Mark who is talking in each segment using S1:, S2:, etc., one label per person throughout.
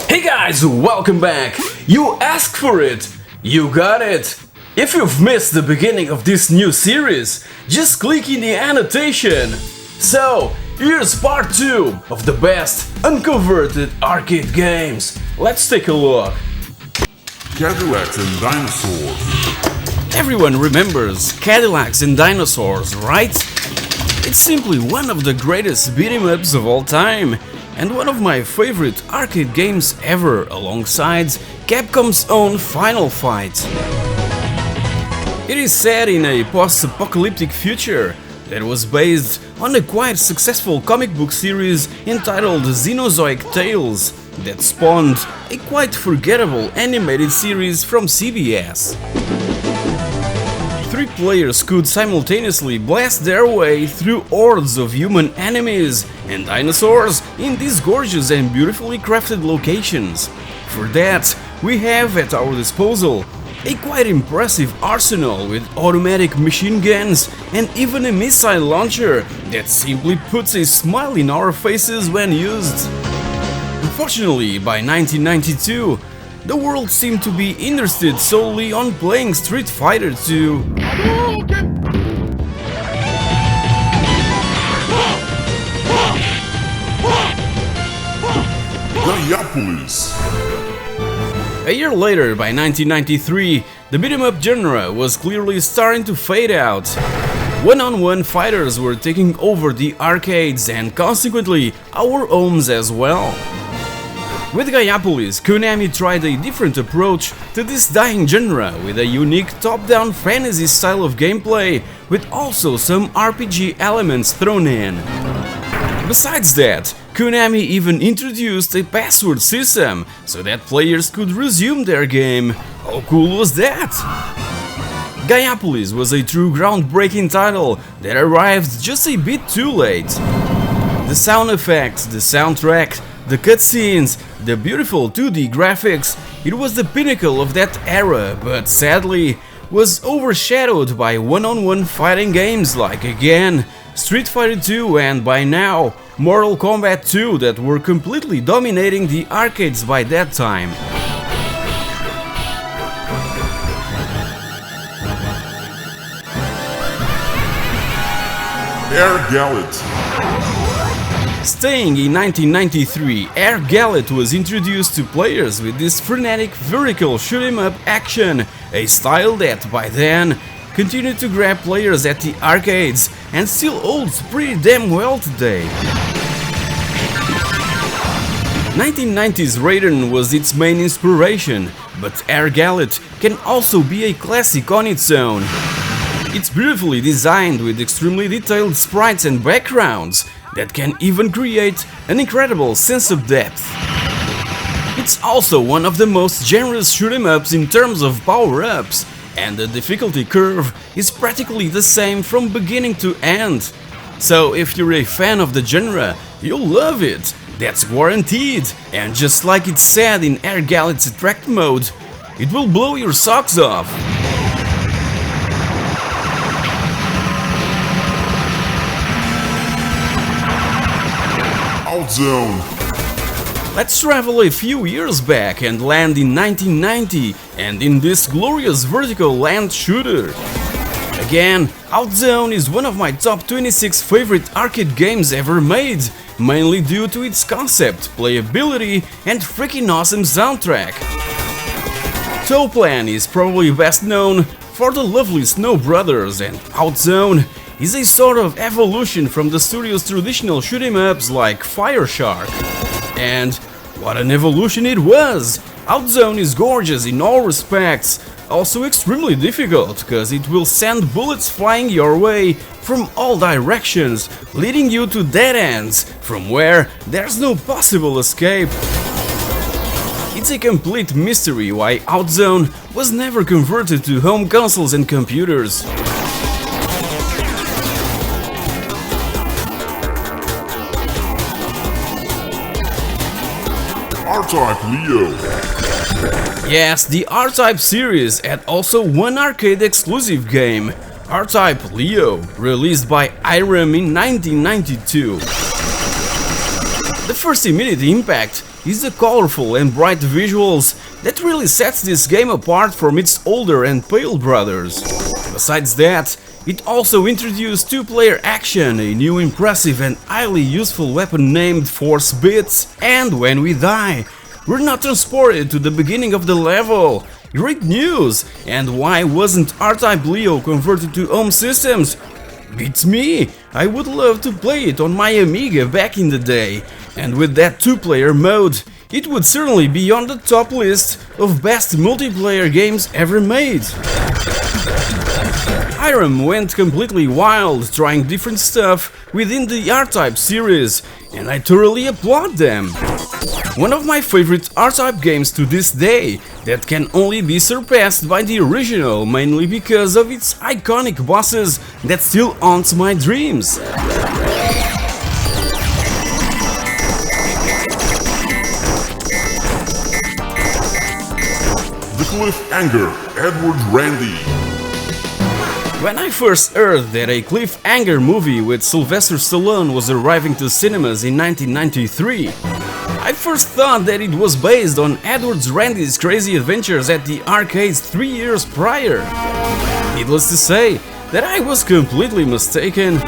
S1: Hey guys, welcome back! You asked for it, you got it! If you've missed the beginning of this new series, just click in the annotation! So, here's part 2 of the best unconverted arcade games. Let's take a look.
S2: Cadillacs and Dinosaurs.
S1: Everyone remembers Cadillacs and Dinosaurs, right? It's simply one of the greatest beat-em-ups of all time, and one of my favorite arcade games ever, alongside Capcom's own Final Fight. It is set in a post-apocalyptic future that was based on a quite successful comic book series entitled Xenozoic Tales that spawned a quite forgettable animated series from CBS. 3 players could simultaneously blast their way through hordes of human enemies and dinosaurs in these gorgeous and beautifully crafted locations. For that, we have at our disposal a quite impressive arsenal with automatic machine guns and even a missile launcher that simply puts a smile in our faces when used. Unfortunately, by 1992, the world seemed to be interested solely on playing Street Fighter 2.
S2: Gaiapolis.
S1: A year later, by 1993, the beat-em-up genre was clearly starting to fade out. One-on-one fighters were taking over the arcades and consequently our homes as well. With Gaiapolis, Konami tried a different approach to this dying genre with a unique top-down fantasy style of gameplay with also some RPG elements thrown in. Besides that, Konami even introduced a password system so that players could resume their game. How cool was that? Gaiapolis was a true groundbreaking title that arrived just a bit too late. The sound effects, the soundtrack, the cutscenes, the beautiful 2D graphics, it was the pinnacle of that era, but sadly was overshadowed by one-on-one fighting games like, again, Street Fighter 2 and by now, Mortal Kombat 2 that were completely dominating the arcades by that time.
S2: Gallet.
S1: Staying in 1993, Gallet was introduced to players with this frenetic vertical shoot-'em-up action, a style that, by then, continued to grab players at the arcades and still holds pretty damn well today. 1990s Raiden was its main inspiration, but Gallet can also be a classic on its own. It's beautifully designed with extremely detailed sprites and backgrounds that can even create an incredible sense of depth. It's also one of the most generous shoot-'em-ups in terms of power-ups, and the difficulty curve is practically the same from beginning to end. So if you're a fan of the genre, you'll love it, that's guaranteed, and just like it's said in Gallet's Attract mode, it will blow your socks off.
S2: Zone.
S1: Let's travel a few years back and land in 1990 and in this glorious vertical land shooter. Again, Outzone is one of my top 26 favorite arcade games ever made, mainly due to its concept, playability and freaking awesome soundtrack. Toplan is probably best known for the lovely Snow Brothers, and Outzone is a sort of evolution from the studio's traditional shoot-'em-ups like Fire Shark. And what an evolution it was! Outzone is gorgeous in all respects, also extremely difficult, cause it will send bullets flying your way from all directions, leading you to dead ends, from where there's no possible escape. It's a complete mystery why Outzone was never converted to home consoles and computers.
S2: R-Type Leo.
S1: Yes, the R-Type series had also one arcade exclusive game, R-Type Leo, released by Irem in 1992. The first immediate impact is the colorful and bright visuals that really sets this game apart from its older and pale brothers. Besides that, it also introduced two-player action, a new impressive and highly useful weapon named Force Bits, and when we die, we're not transported to the beginning of the level. Great news! And why wasn't R-Type Leo converted to home systems? Beats me! I would love to play it on my Amiga back in the day, and with that two-player mode, it would certainly be on the top list of best multiplayer games ever made. Irem went completely wild trying different stuff within the R-Type series, and I thoroughly applaud them. One of my favorite R-Type games to this day that can only be surpassed by the original, mainly because of its iconic bosses that still haunts my dreams.
S2: The Cliffhanger, Edward Randy.
S1: When I first heard that a Cliffhanger movie with Sylvester Stallone was arriving to cinemas in 1993, I first thought that it was based on Edward Randy's crazy adventures at the arcades 3 years prior. Needless to say that I was completely mistaken.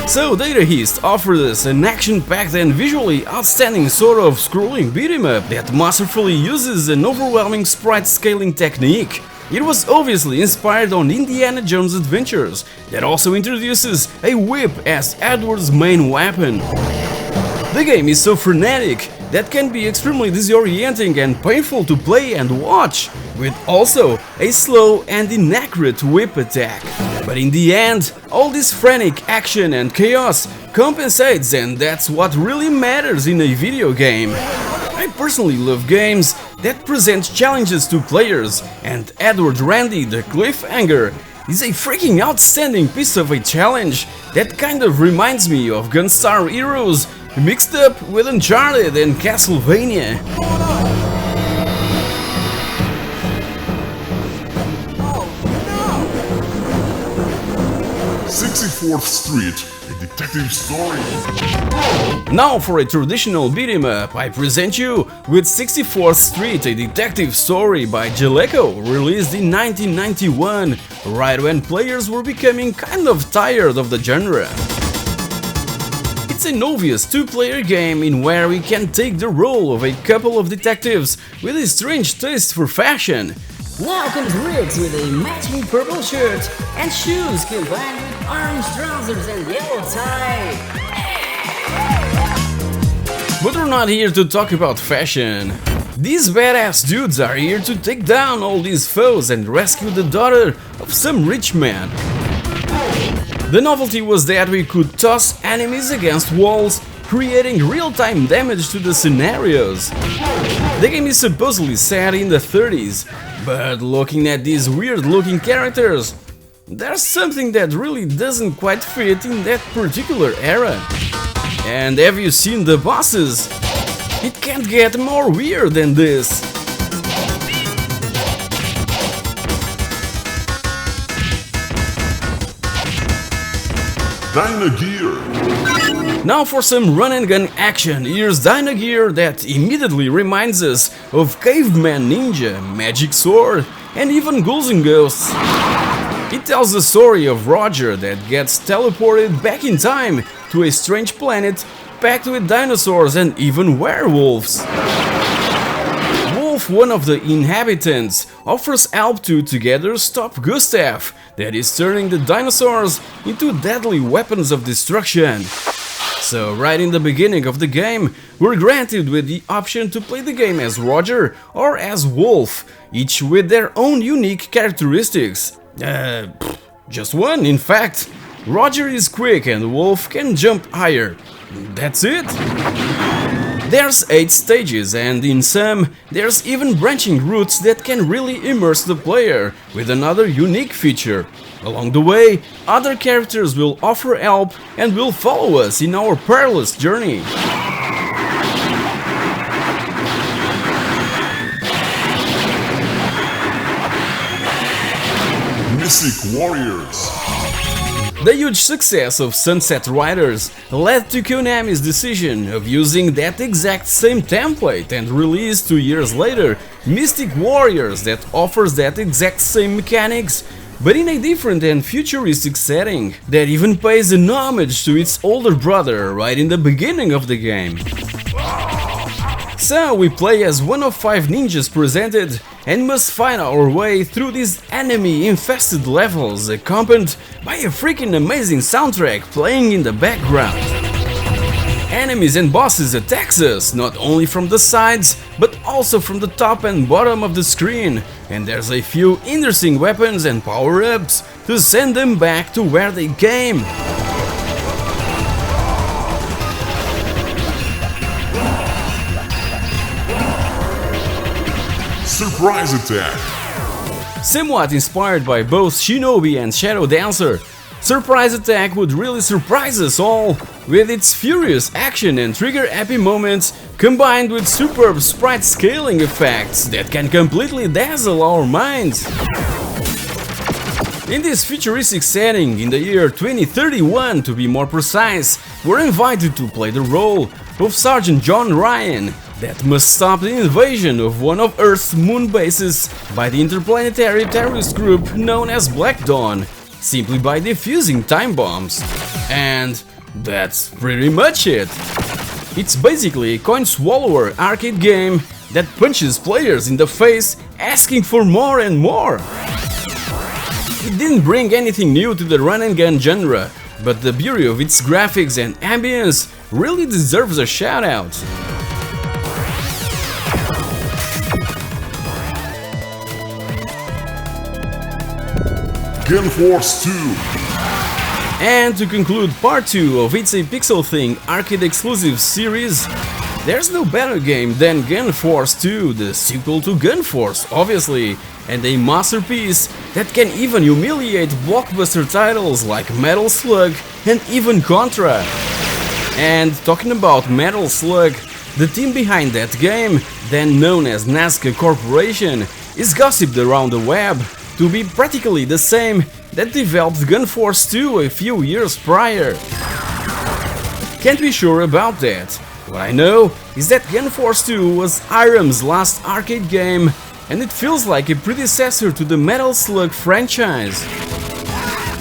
S1: So Data East offered us an action-packed and visually outstanding sort of scrolling beat-em-up that masterfully uses an overwhelming sprite scaling technique. It was obviously inspired on Indiana Jones' adventures, that also introduces a whip as Edward's main weapon. The game is so frenetic that can be extremely disorienting and painful to play and watch, with also a slow and inaccurate whip attack. But in the end, all this frantic action and chaos compensates, and that's what really matters in a video game. I personally love games that present challenges to players, and Edward Randy the Cliffhanger is a freaking outstanding piece of a challenge that kind of reminds me of Gunstar Heroes mixed up with Uncharted and Castlevania.
S2: 64th Street, a detective story.
S1: Now for a traditional beat-em-up, I present you with 64th Street, a detective story by Jaleco, released in 1991, right when players were becoming kind of tired of the genre. It's an obvious two-player game in where we can take the role of a couple of detectives with a strange taste for fashion.
S3: Now comes Witt with a matching purple shirt and shoes combined with orange trousers and yellow tie.
S1: But we're not here to talk about fashion. These badass dudes are here to take down all these foes and rescue the daughter of some rich man. The novelty was that we could toss enemies against walls, creating real-time damage to the scenarios. The game is supposedly set in the 30s, but looking at these weird-looking characters, there's something that really doesn't quite fit in that particular era. And have you seen the bosses? It can't get more weird than this.
S2: Dyna Gear.
S1: Now for some run and gun action, here's Dyna Gear that immediately reminds us of Caveman Ninja, Magic Sword, and even Ghouls and Ghosts. It tells the story of Roger that gets teleported back in time to a strange planet packed with dinosaurs and even werewolves. Wolf, one of the inhabitants, offers help to together stop Gustav, that is turning the dinosaurs into deadly weapons of destruction. So right in the beginning of the game, we're granted with the option to play the game as Roger or as Wolf, each with their own unique characteristics. Just one, in fact. Roger is quick and Wolf can jump higher. That's it. There's 8 stages, and in some, there's even branching routes that can really immerse the player with another unique feature. Along the way, other characters will offer help and will follow us in our perilous journey.
S2: Mystic Warriors.
S1: The huge success of Sunset Riders led to Konami's decision of using that exact same template and release 2 years later Mystic Warriors that offers that exact same mechanics, but in a different and futuristic setting that even pays an homage to its older brother right in the beginning of the game. So we play as one of 5 ninjas presented and must find our way through these enemy-infested levels accompanied by a freaking amazing soundtrack playing in the background. Enemies and bosses attack us not only from the sides but also from the top and bottom of the screen, and there's a few interesting weapons and power-ups to send them back to where they came.
S2: Surprise attack!
S1: Somewhat inspired by both Shinobi and Shadow Dancer, Surprise Attack would really surprise us all with its furious action and trigger-happy moments combined with superb sprite scaling effects that can completely dazzle our minds. In this futuristic setting, in the year 2031 to be more precise, we're invited to play the role of Sergeant John Ryan that must stop the invasion of one of Earth's moon bases by the interplanetary terrorist group known as Black Dawn, simply by defusing time bombs. And that's pretty much it. It's basically a coin swallower arcade game that punches players in the face asking for more and more. It didn't bring anything new to the run and gun genre, but the beauty of its graphics and ambience really deserves a shout out.
S2: Gun Force 2.
S1: And to conclude part 2 of It's a Pixel Thing arcade exclusive series, there's no better game than Gun Force 2, the sequel to Gun Force, obviously, and a masterpiece that can even humiliate blockbuster titles like Metal Slug and even Contra. And talking about Metal Slug, the team behind that game, then known as Nazca Corporation, is gossiped around the web to be practically the same that developed Gun Force 2 a few years prior. Can't be sure about that. What I know is that Gun Force 2 was Irem's last arcade game, and it feels like a predecessor to the Metal Slug franchise.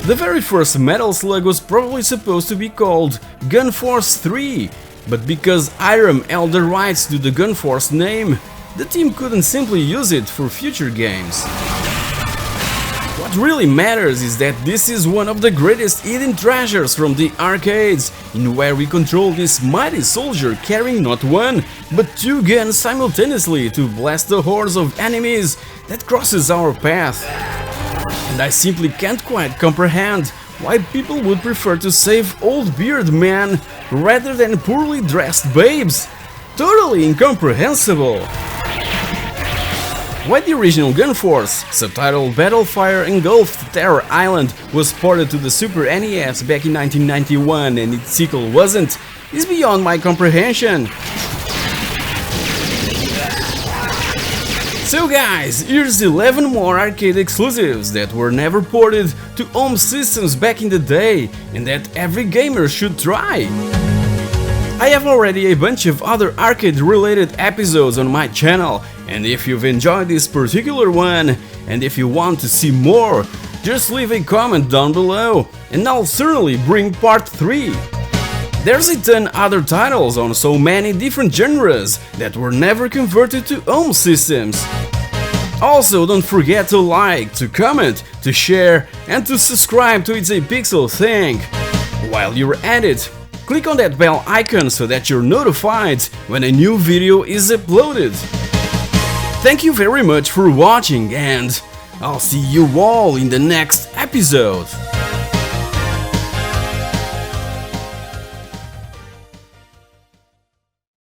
S1: The very first Metal Slug was probably supposed to be called Gun Force 3, but because Irem held the rights to the Gun Force name, the team couldn't simply use it for future games. What really matters is that this is one of the greatest hidden treasures from the arcades, in where we control this mighty soldier carrying not one, but 2 guns simultaneously to blast the hordes of enemies that crosses our path. And I simply can't quite comprehend why people would prefer to save old beard men rather than poorly dressed babes. Totally incomprehensible. Why the original Gun Force, subtitled Battlefire Engulfed Terror Island, was ported to the Super NES back in 1991 and its sequel wasn't, is beyond my comprehension. So guys, here's 11 more arcade exclusives that were never ported to home systems back in the day and that every gamer should try. I have already a bunch of other arcade-related episodes on my channel, and if you've enjoyed this particular one, and if you want to see more, just leave a comment down below, and I'll certainly bring part 3. There's a ton other titles on so many different genres that were never converted to home systems. Also, don't forget to like, to comment, to share, and to subscribe to It's a Pixel Thing. While you're at it, click on that bell icon so that you're notified when a new video is uploaded. Thank you very much for watching, and I'll see you all in the next episode.